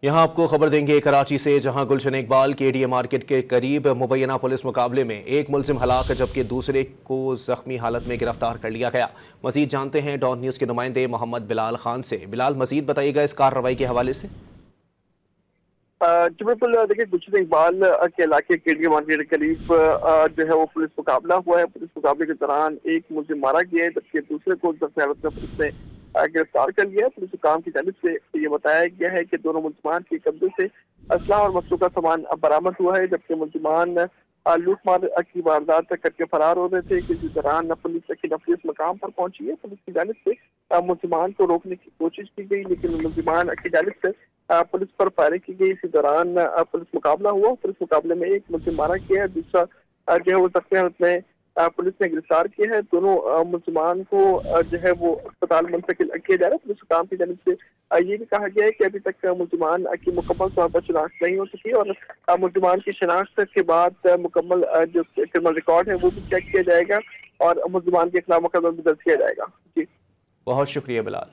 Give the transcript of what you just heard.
यहाँ आपको खबर देंगे कराची से, जहाँ गुलशन इकबाल केडीए मार्केट के करीब मुबैना पुलिस मुकाबले में एक मुलजिम हलाक जबकि दूसरे को जख्मी हालत में गिरफ्तार कर लिया गया। मजीद जानते हैं डॉन न्यूज़ के नुमाइंदे मोहम्मद बिलाल खान से। बिलाल, मजीद बताइएगा इस कार्रवाई के हवाले से। जी बिल्कुल, देखिए गुलशन इकबाल के इलाके केडीए मार्केट के करीब जो है वो पुलिस मुकाबला हुआ है। पुलिस मुकाबले के दौरान एक मुलजिम मारा गया है जबकि दूसरे को जख्मी हालत में पुलिस ने गिरफ्तार कर लिया है। पुलिस हुकाम की जानिब से ये बताया गया है कि दोनों मुलजमान के कब्जे से असला और मसरूका सामान बरामद हुआ है, जबकि मुलजमान लूट मार की वारदात करके फरार हो रहे थे। इसी दौरान पुलिस की नफीस मकाम पर पहुंची है। पुलिस की जानिब से मुलजमान को रोकने की कोशिश की गई, लेकिन मुलजमान की जानिब से पुलिस पर फायरिंग की गई। इसी दौरान पुलिस मुकाबला हुआ। पुलिस मुकाबले में एक मुलजिम मारा गया है, दूसरा जो है वो जख्मी हालत में पुलिस ने गिरफ्तार किया है। दोनों मुलजमान को जो है वो अस्पताल मुंतकिल किया जा रहा है। पुलिस हुकाम की जानिब से ये भी कहा गया है कि अभी तक मुलजमान की मुकम्मल तौर पर शिनाख्त नहीं हो सकी और मुलजमान की शिनाख्त के बाद मुकम्मल जो क्रिमिनल रिकॉर्ड है वो भी चेक किया जाएगा और मुलजमान के खिलाफ मुकदमा भी दर्ज किया जाएगा। जी, बहुत शुक्रिया बिलाल।